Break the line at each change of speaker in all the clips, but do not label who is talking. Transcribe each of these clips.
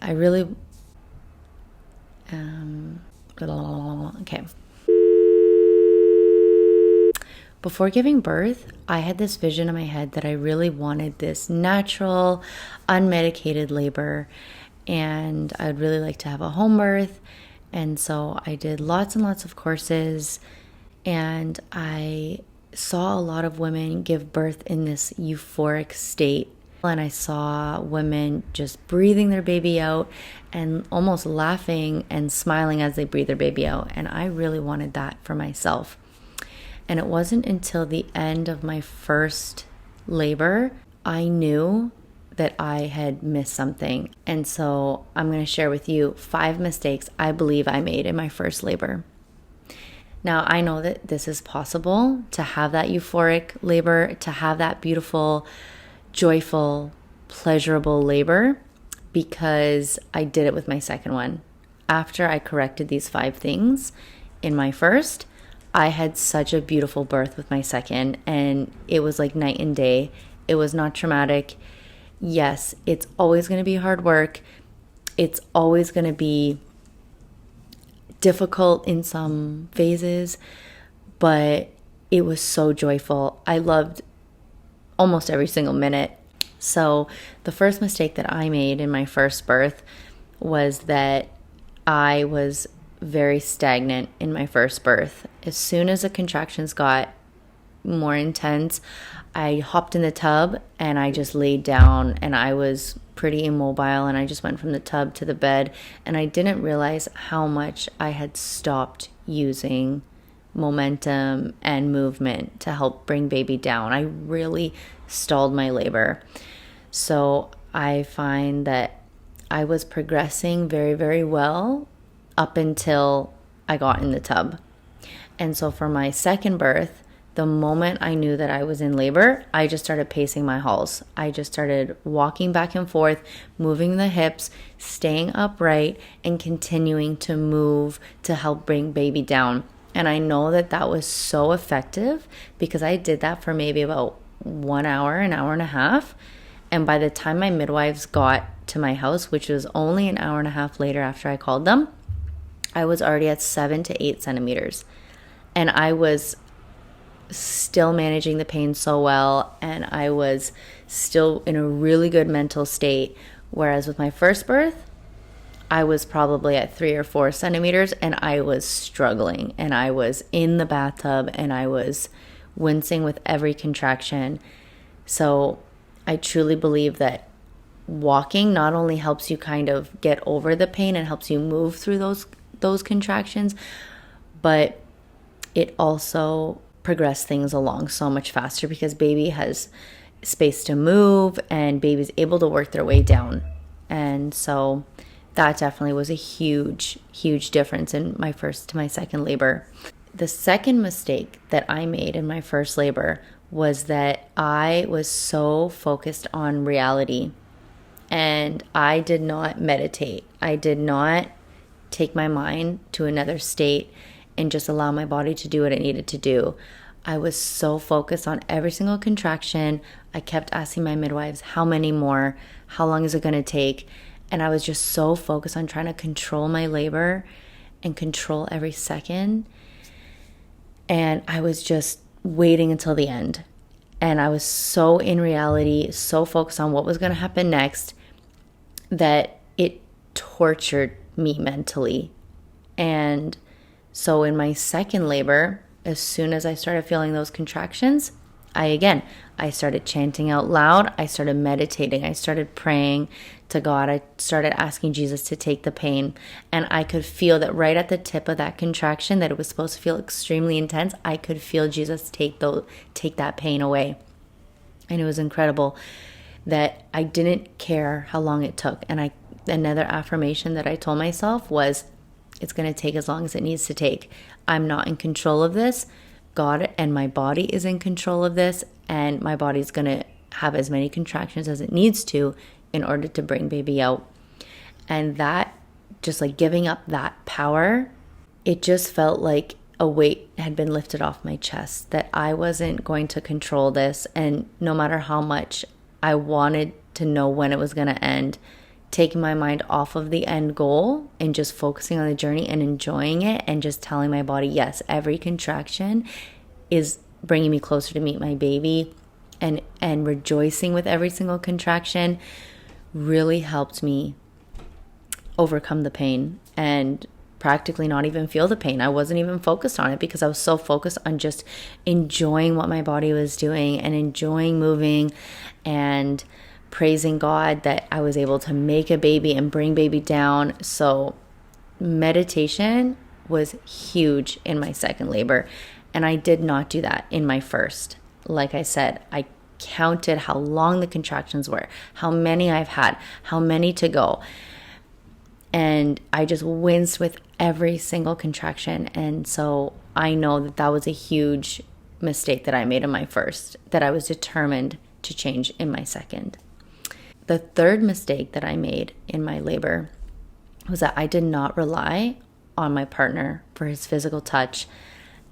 I really, okay. Before giving birth, I had this vision in my head that I really wanted this natural, unmedicated labor, and I'd really like to have a home birth. And so I did lots and lots of courses, and I saw a lot of women give birth in this euphoric state. And I saw women just breathing their baby out and almost laughing and smiling as they breathe their baby out. And I really wanted that for myself. And it wasn't until the end of my first labor I knew that I had missed something. And so I'm going to share with you 5 mistakes I believe I made in my first labor. Now, I know that this is possible, to have that euphoric labor, to have that beautiful, joyful, pleasurable labor, because I did it with my second one. After I corrected these 5 things in my first, I had such a beautiful birth with my second, and it was like night and day. It was not traumatic. Yes, it's always going to be hard work. It's always going to be difficult in some phases, but it was so joyful. I loved almost every single minute. So the first mistake that I made in my first birth was that I was very stagnant in my first birth. As soon as the contractions got more intense, I hopped in the tub and I just laid down, and I was pretty immobile, and I just went from the tub to the bed, and I didn't realize how much I had stopped using momentum and movement to help bring baby down. I really stalled my labor. So I find that I was progressing very, very well up until I got in the tub. And so for my second birth, the moment I knew that I was in labor, I just started pacing my halls. I just started walking back and forth, moving the hips, staying upright, and continuing to move to help bring baby down. And I know that that was so effective because I did that for maybe about 1 hour, an hour and a half. And by the time my midwives got to my house, which was only an hour and a half later after I called them, I was already at 7 to 8 centimeters. And I was still managing the pain so well, and I was still in a really good mental state. Whereas with my first birth, I was probably at 3 or 4 centimeters, and I was struggling, and I was in the bathtub, and I was wincing with every contraction. So I truly believe that walking not only helps you kind of get over the pain and helps you move through those contractions, but it also progress things along so much faster because baby has space to move and baby's able to work their way down. And so that definitely was a huge, huge difference in my first to my second labor. The second mistake that I made in my first labor was that I was so focused on reality, and I did not meditate. I did not take my mind to another state and just allow my body to do what it needed to do. I was so focused on every single contraction. I kept asking my midwives, how many more? How long is it going to take? And I was just so focused on trying to control my labor and control every second. And I was just waiting until the end. And I was so in reality, so focused on what was going to happen next, that it tortured me mentally. And so in my second labor, as soon as I started feeling those contractions, I started chanting out loud. I started meditating. I started praying to God. I started asking Jesus to take the pain. And I could feel that right at the tip of that contraction, that it was supposed to feel extremely intense, I could feel Jesus take that pain away. And it was incredible that I didn't care how long it took. And another affirmation that I told myself was, it's going to take as long as it needs to take. I'm not in control of this. God and my body is in control of this, and my body's going to have as many contractions as it needs to in order to bring baby out. And that, just like giving up that power, it just felt like a weight had been lifted off my chest, that I wasn't going to control this. And no matter how much I wanted to know when it was going to end, taking my mind off of the end goal and just focusing on the journey and enjoying it, and just telling my body, yes, every contraction is bringing me closer to meet my baby, and rejoicing with every single contraction really helped me overcome the pain and practically not even feel the pain. I wasn't even focused on it because I was so focused on just enjoying what my body was doing and enjoying moving and praising God that I was able to make a baby and bring baby down. So meditation was huge in my second labor, and I did not do that in my first. Like I said, I counted how long the contractions were, how many I've had, how many to go. And I just winced with every single contraction. And so I know that that was a huge mistake that I made in my first, that I was determined to change in my second. The third mistake that I made in my labor was that I did not rely on my partner for his physical touch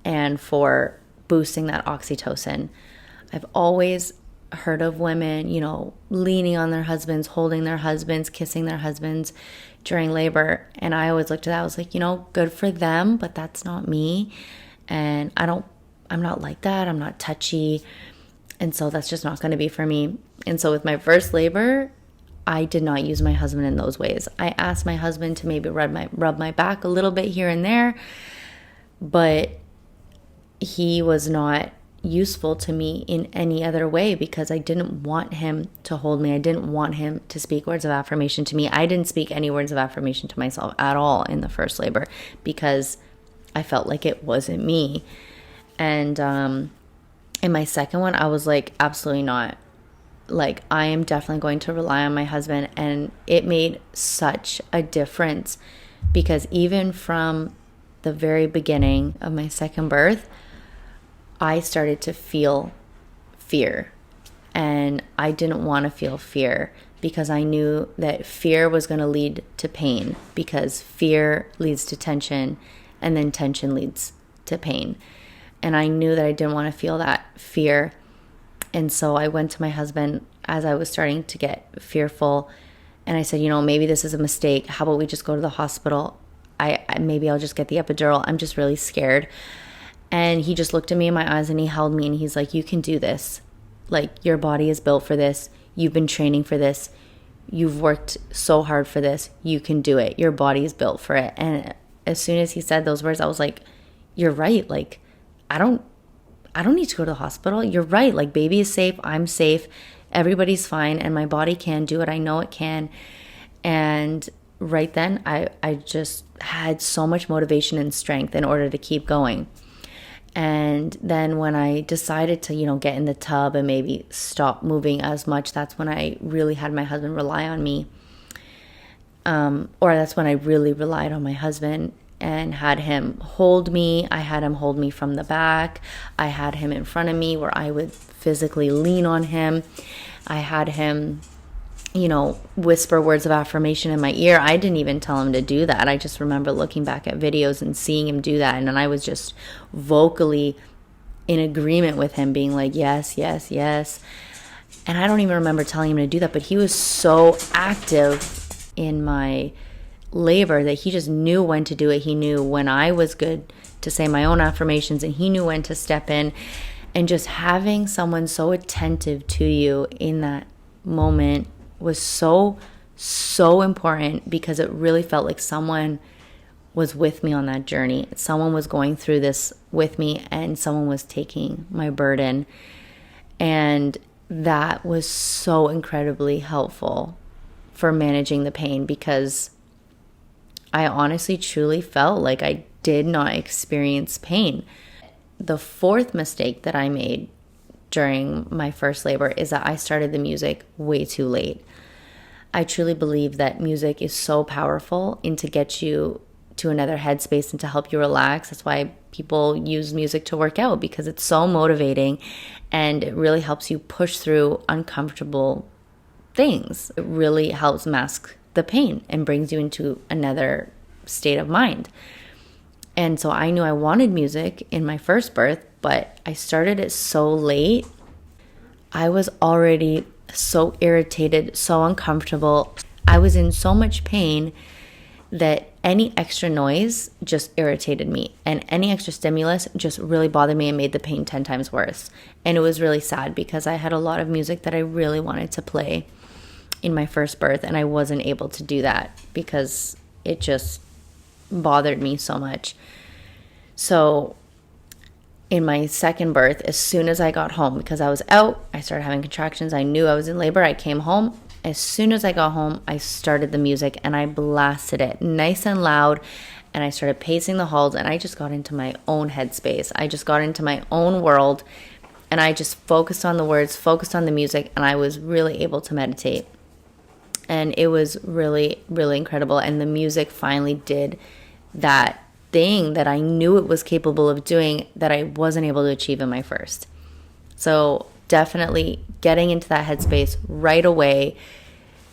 and for boosting that oxytocin. I've always heard of women, leaning on their husbands, holding their husbands, kissing their husbands during labor. And I always looked at that. I was like, good for them, but that's not me. And I'm not like that. I'm not touchy. And so that's just not going to be for me. And so with my first labor, I did not use my husband in those ways. I asked my husband to maybe rub my back a little bit here and there, but he was not useful to me in any other way because I didn't want him to hold me. I didn't want him to speak words of affirmation to me. I didn't speak any words of affirmation to myself at all in the first labor because I felt like it wasn't me. And in my second one, I was like, absolutely not. Like, I am definitely going to rely on my husband. And it made such a difference because even from the very beginning of my second birth, I started to feel fear, and I didn't want to feel fear because I knew that fear was going to lead to pain, because fear leads to tension, and then tension leads to pain. And I knew that I didn't want to feel that fear. And so I went to my husband as I was starting to get fearful, and I said, maybe this is a mistake. How about we just go to the hospital? Maybe I'll just get the epidural. I'm just really scared. And he just looked at me in my eyes and he held me and he's like, you can do this. Like, your body is built for this. You've been training for this. You've worked so hard for this. You can do it. Your body is built for it. And as soon as he said those words, I was like, you're right. Like, I don't need to go to the hospital. You're right. Like, baby is safe. I'm safe. Everybody's fine. And my body can do it. I know it can. And right then, I just had so much motivation and strength in order to keep going. And then when I decided to, get in the tub and maybe stop moving as much, that's when I really had my husband rely on me. Or that's when I really relied on my husband and had him hold me. I had him hold me from the back. I had him in front of me where I would physically lean on him. I had him, whisper words of affirmation in my ear. I didn't even tell him to do that. I just remember looking back at videos and seeing him do that. And then I was just vocally in agreement with him, being like, yes, yes, yes. And I don't even remember telling him to do that, but he was so active in my labor that he just knew when to do it. He knew when I was good to say my own affirmations, and he knew when to step in. And just having someone so attentive to you in that moment was so important, because it really felt like someone was with me on that journey. Someone was going through this with me, and someone was taking my burden. And that was so incredibly helpful for managing the pain, because I honestly truly felt like I did not experience pain. The fourth mistake that I made during my first labor is that I started the music way too late. I truly believe that music is so powerful to get you to another headspace and to help you relax. That's why people use music to work out, because it's so motivating and it really helps you push through uncomfortable things. It really helps mask the pain and brings you into another state of mind. And so I knew I wanted music in my first birth, but I started it so late. I was already so irritated, so uncomfortable. I was in so much pain that any extra noise just irritated me, and any extra stimulus just really bothered me and made the pain 10 times worse. And it was really sad because I had a lot of music that I really wanted to play in my first birth, and I wasn't able to do that because it just bothered me so much. So in my second birth, as soon as I got home, because I was out, I started having contractions, I knew I was in labor, I came home. As soon as I got home, I started the music and I blasted it nice and loud, and I started pacing the halls, and I just got into my own headspace. I just got into my own world, and I just focused on the words, focused on the music, and I was really able to meditate. And it was really, really incredible. And the music finally did that thing that I knew it was capable of doing that I wasn't able to achieve in my first. So definitely getting into that headspace right away.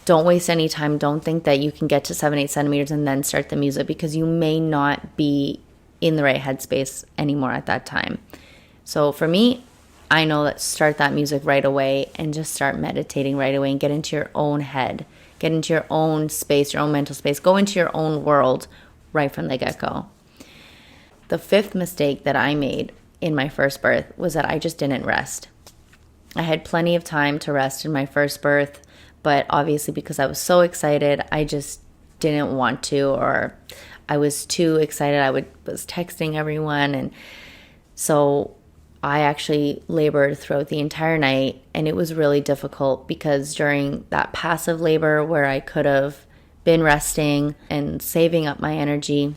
Don't waste any time. Don't think that you can get to 7-8 centimeters and then start the music, because you may not be in the right headspace anymore at that time. So for me, I know that start that music right away and just start meditating right away and get into your own head. Get into your own space, your own mental space. Go into your own world right from the get-go. The fifth mistake that I made in my first birth was that I just didn't rest. I had plenty of time to rest in my first birth, but obviously because I was so excited, I just didn't want to, or I was too excited. I was texting everyone, and so I actually labored throughout the entire night, and it was really difficult because during that passive labor where I could have been resting and saving up my energy,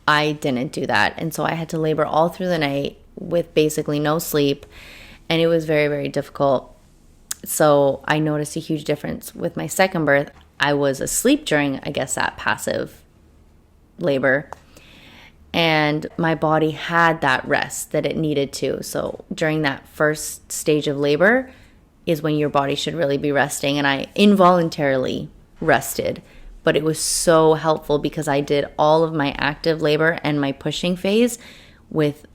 I didn't do that. And so I had to labor all through the night with basically no sleep, and it was very, very difficult. So I noticed a huge difference with my second birth. I was asleep during, I guess, that passive labor, and my body had that rest that it needed to. So during that first stage of labor is when your body should really be resting, and I involuntarily rested. But it was so helpful because I did all of my active labor and my pushing phase with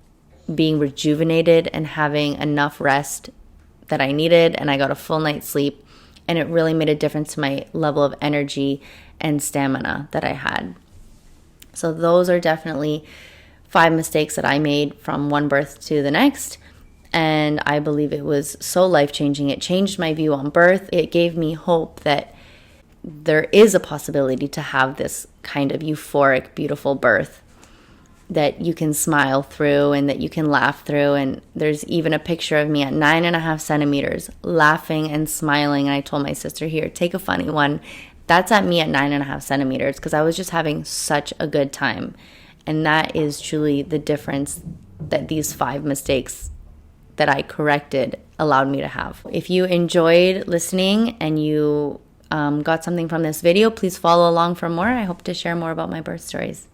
being rejuvenated and having enough rest that I needed, and I got a full night's sleep, and it really made a difference to my level of energy and stamina that I had. So those are definitely 5 mistakes that I made from one birth to the next, and I believe it was so life-changing. It changed my view on birth. It gave me hope that there is a possibility to have this kind of euphoric, beautiful birth that you can smile through and that you can laugh through. And there's even a picture of me at 9.5 centimeters laughing and smiling. And I told my sister, here, take a funny one. That's at me at 9.5 centimeters because I was just having such a good time. And that is truly the difference that these 5 mistakes that I corrected allowed me to have. If you enjoyed listening and you got something from this video, please follow along for more. I hope to share more about my birth stories.